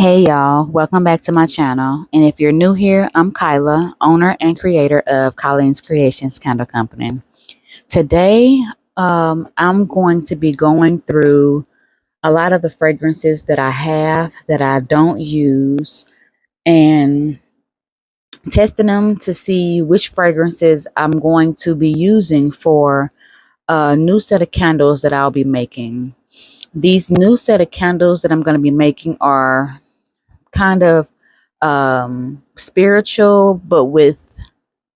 Hey y'all, welcome back to my channel. And if you're new here, I'm Kyla, owner and creator of Colleen's Creations Candle Company. Today, I'm going to be going through a lot of the fragrances that I have that I don't use and testing them to see which fragrances I'm going to be using for a new set of candles that I'll be making. These new set of candles that I'm going to be making are kind of spiritual, but with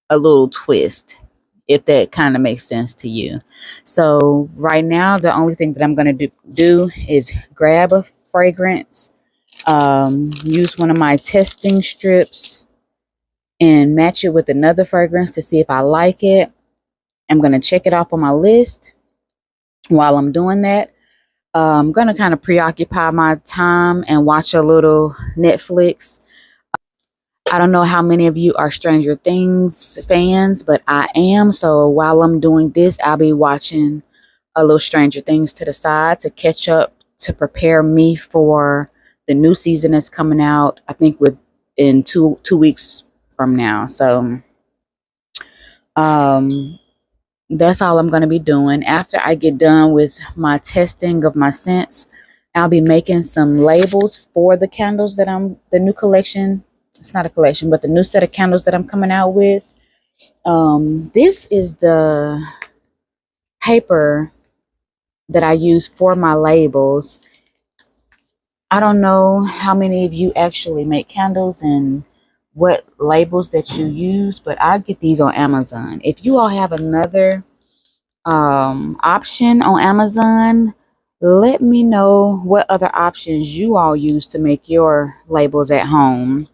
a little twist, if that kind of makes sense to you. So right now, the only thing that I'm going to do is grab a fragrance, use one of my testing strips and match it with another fragrance to see if I like it. I'm going to check it off on my list. While I'm doing that, I'm going to kind of preoccupy my time and watch a little Netflix. I don't know how many of you are Stranger Things fans, but I am. So while I'm doing this, I'll be watching a little Stranger Things to the side to catch up, to prepare me for the new season that's coming out, I think within two weeks from now. So um that's all I'm going to be doing. After I get done with my testing of my scents, I'll be making some labels for the candles that the new collection. It's not a collection, but the new set of candles that I'm coming out with. This is the paper that I use for my labels. I don't know how many of you actually make candles and what labels that you use, but I get these on Amazon. If you all have another option on Amazon, let me know what other options you all use to make your labels at home.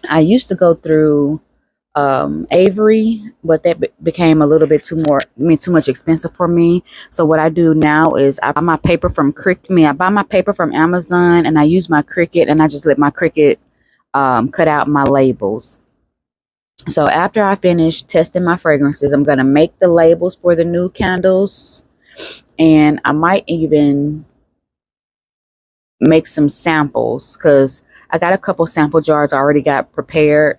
I used to go through Avery, but that became a little bit too much expensive for me. So what I do now is I buy my paper from I buy my paper from Amazon, and I use my Cricut, and I just let my Cricut cut out my labels. So after I finish testing my fragrances, I'm going to make the labels for the new candles, and I might even make some samples because I got a couple sample jars I already got prepared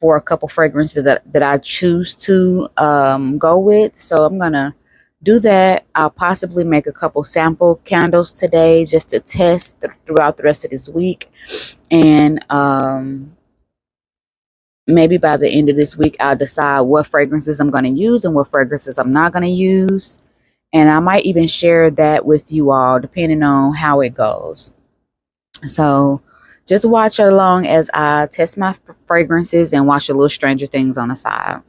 for a couple fragrances that I choose to go with. So I'm going to do that. I'll possibly make a couple sample candles today just to test throughout the rest of this week. And maybe by the end of this week, I'll decide what fragrances I'm going to use and what fragrances I'm not going to use. And I might even share that with you all, depending on how it goes. So just watch along as I test my fragrances and watch a little Stranger Things on the side.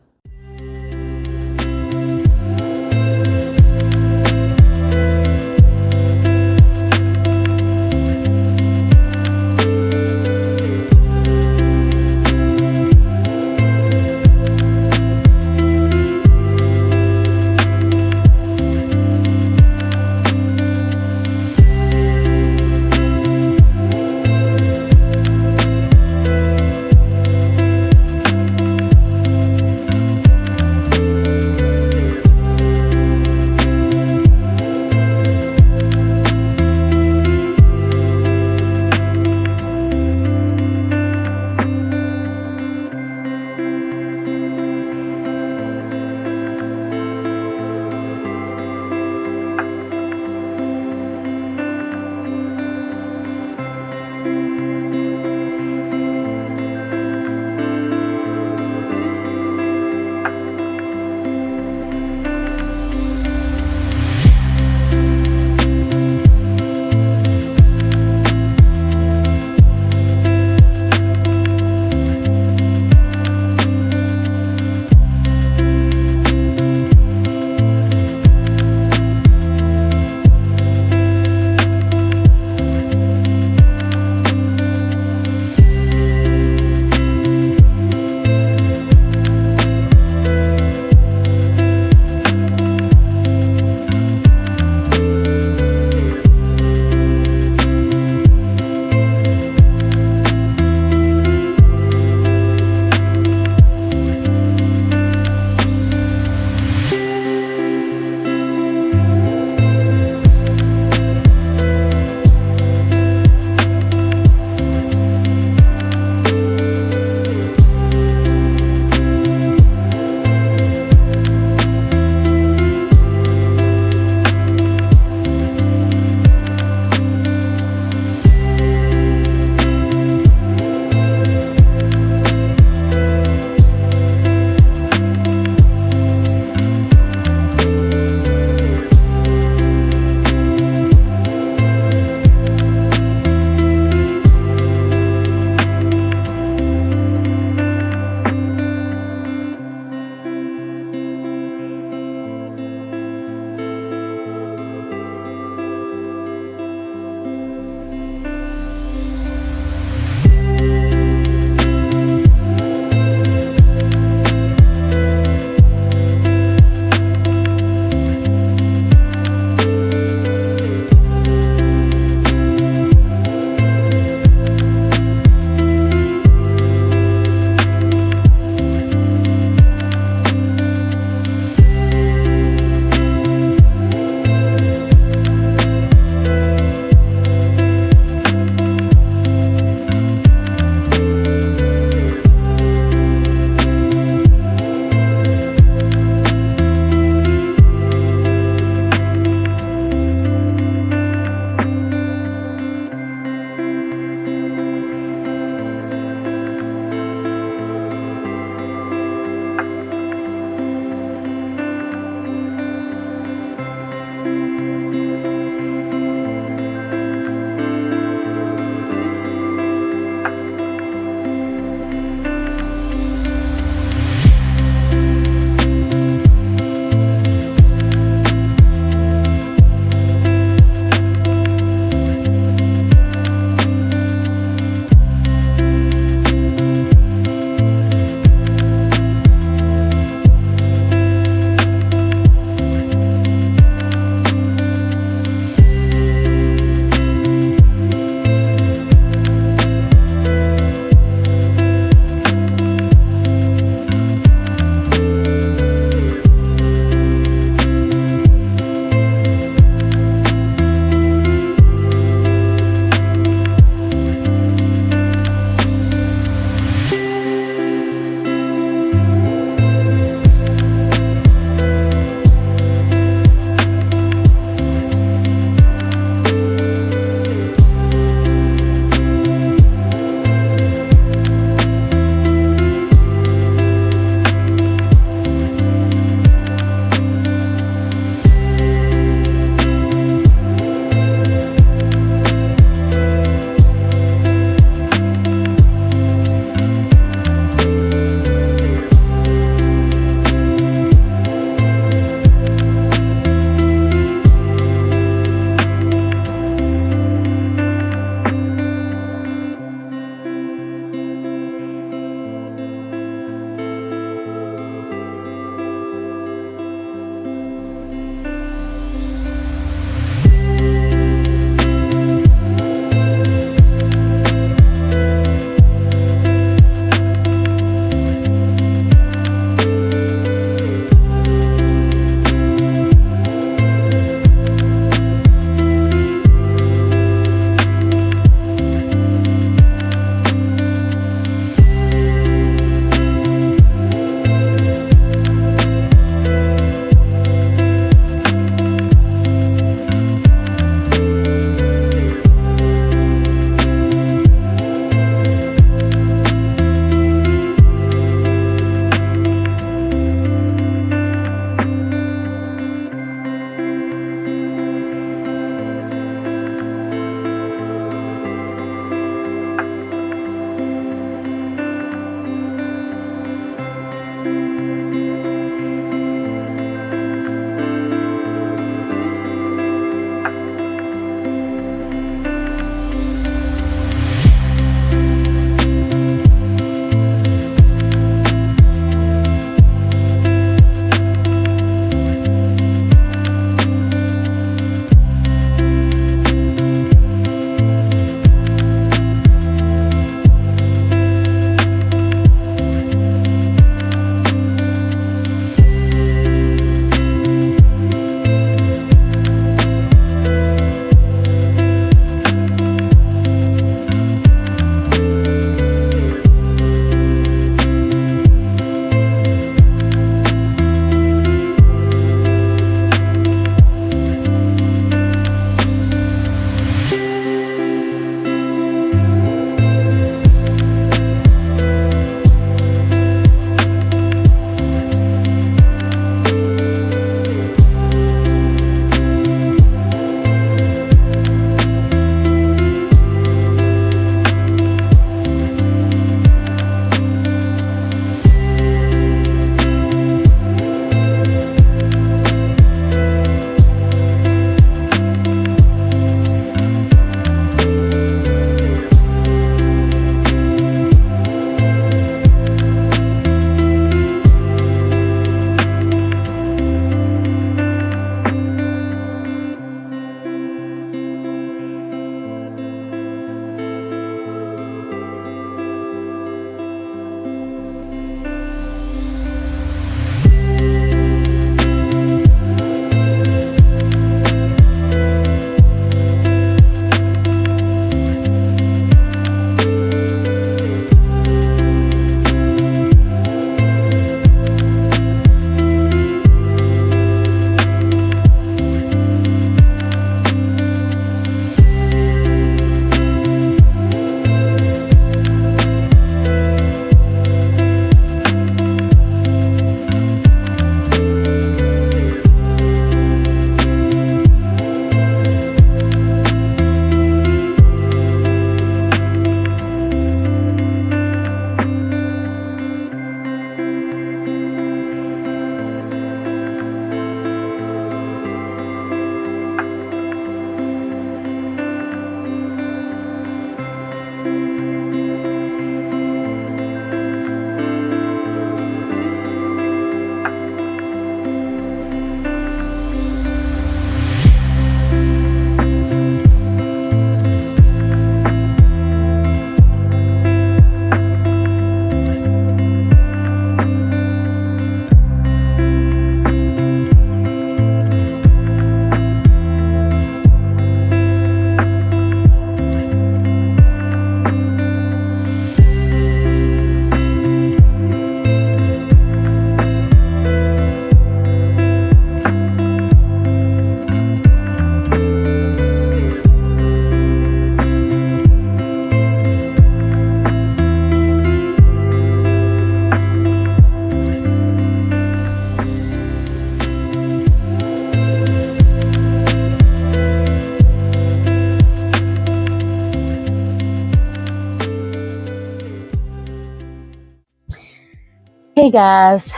Hey guys,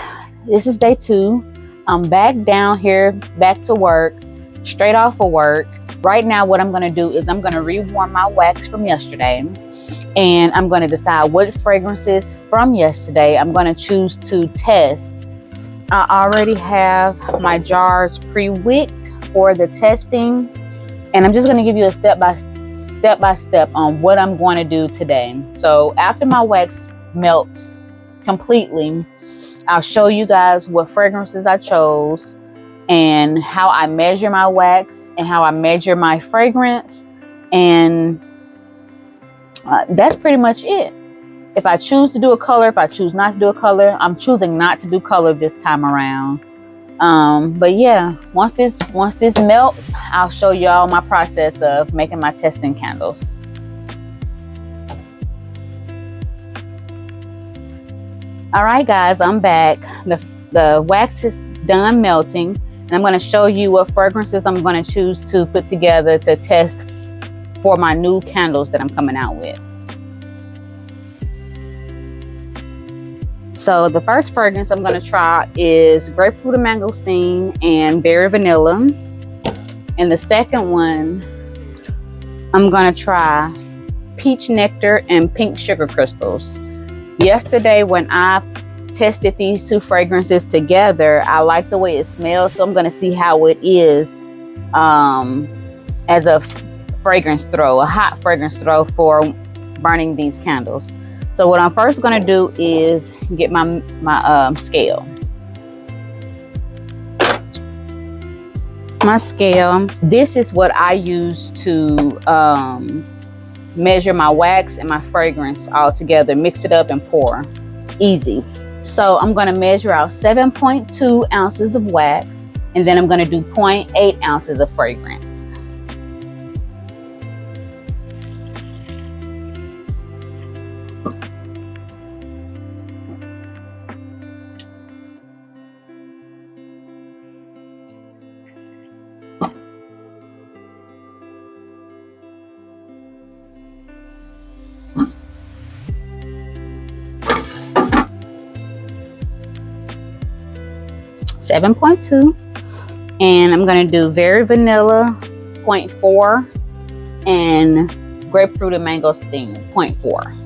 this is day 2. I'm back down here, back to work, straight off of work. Right now, what I'm going to do is I'm going to rewarm my wax from yesterday, and I'm going to decide what fragrances from yesterday I'm going to choose to test. I already have my jars pre-wicked for the testing, and I'm just going to give you a step by step on what I'm going to do today. So after my wax melts completely, I'll show you guys what fragrances I chose and how I measure my wax and how I measure my fragrance. And that's pretty much it. If I choose to do a color, if I choose not to do a color, I'm choosing not to do color this time around. But yeah, once this melts, I'll show y'all my process of making my testing candles. All right, guys, I'm back. The wax is done melting, and I'm going to show you what fragrances I'm going to choose to put together to test for my new candles that I'm coming out with. So the first fragrance I'm going to try is grapefruit and mangosteen and berry vanilla. And the second one, I'm going to try peach nectar and pink sugar crystals. Yesterday, when I tested these two fragrances together, I like the way it smells, so I'm going to see how it is as a fragrance throw, a hot fragrance throw for burning these candles. So what I'm first going to do is get my scale. My scale, this is what I use to measure my wax and my fragrance all together, mix it up and pour. Easy. So I'm going to measure out 7.2 ounces of wax, and then I'm going to do 0.8 ounces of fragrance. .2, and I'm going to do very vanilla 0.4 and grapefruit and mangosteen 0.4.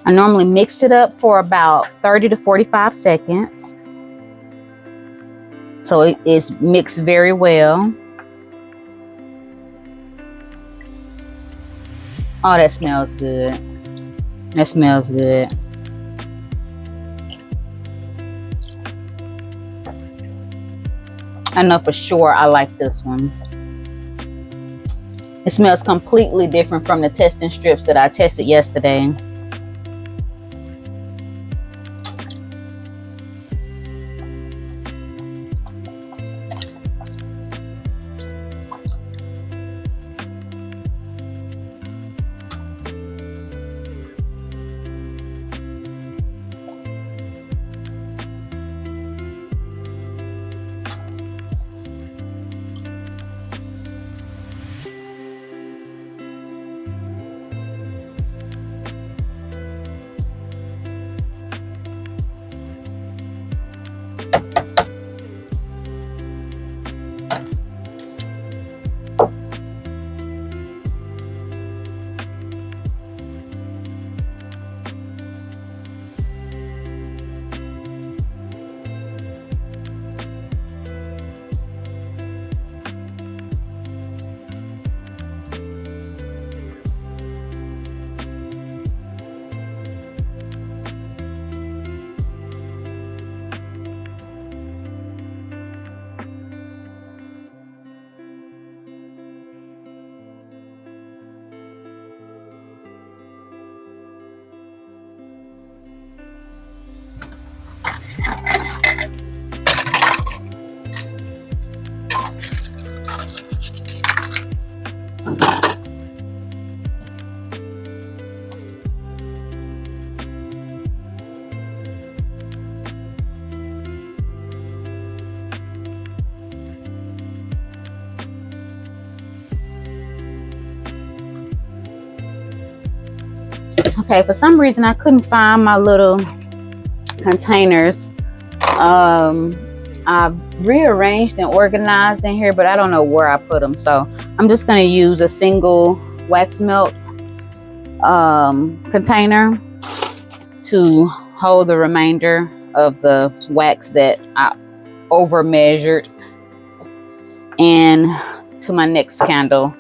I normally mix it up for about 30 to 45 seconds. So it is mixed very well. Oh, that smells good. That smells good. I know for sure I like this one. It smells completely different from the testing strips that I tested yesterday. Okay, for some reason I couldn't find my little containers. I've rearranged and organized in here, but I don't know where I put them. So I'm just going to use a single wax melt container to hold the remainder of the wax that I over measured, and to my next candle.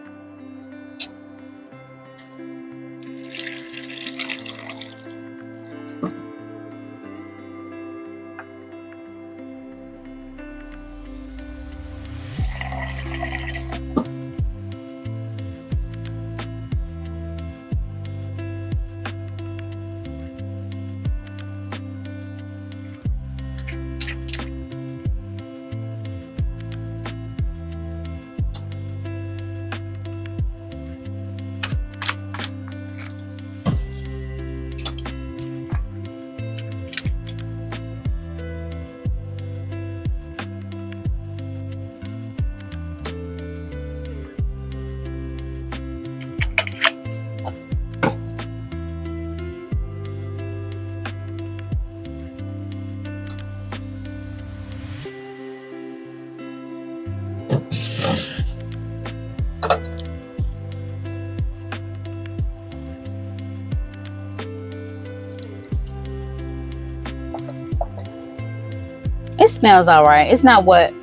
It smells all right. It's not what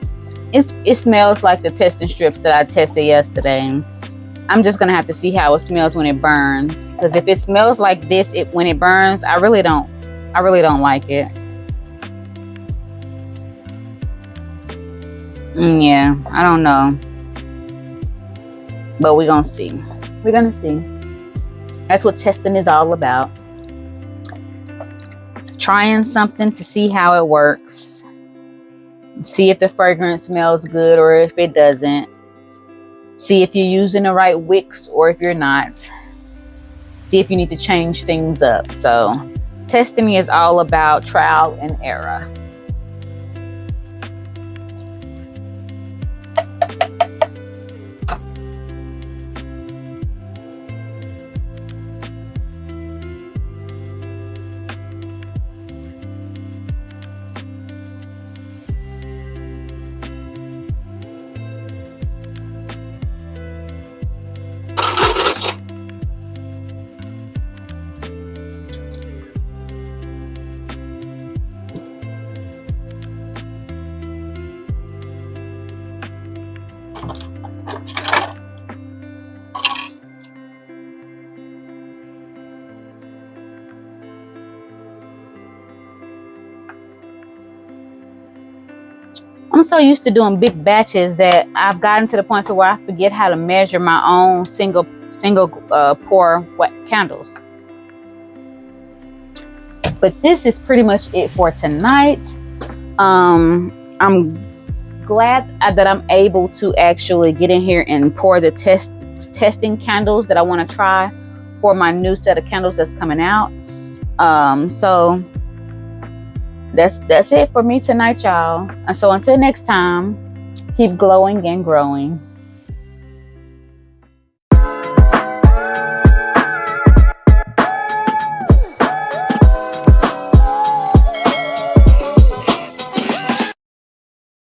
it smells like the testing strips that I tested yesterday. I'm just gonna have to see how it smells when it burns. Because if it smells like this, when it burns, I really don't like it. Yeah, I don't know, but we're gonna see. We're gonna see. That's what testing is all about. Trying something to see how it works. See if the fragrance smells good or if it doesn't. See if you're using the right wicks or if you're not. See if you need to change things up. So testing is all about trial and error. I'm so used to doing big batches that I've gotten to the point to where I forget how to measure my own single pour candles. But this is pretty much it for tonight. I'm glad that I'm able to actually get in here and pour the testing candles that I want to try for my new set of candles that's coming out. So that's it for me tonight, y'all. And so until next time, keep glowing and growing.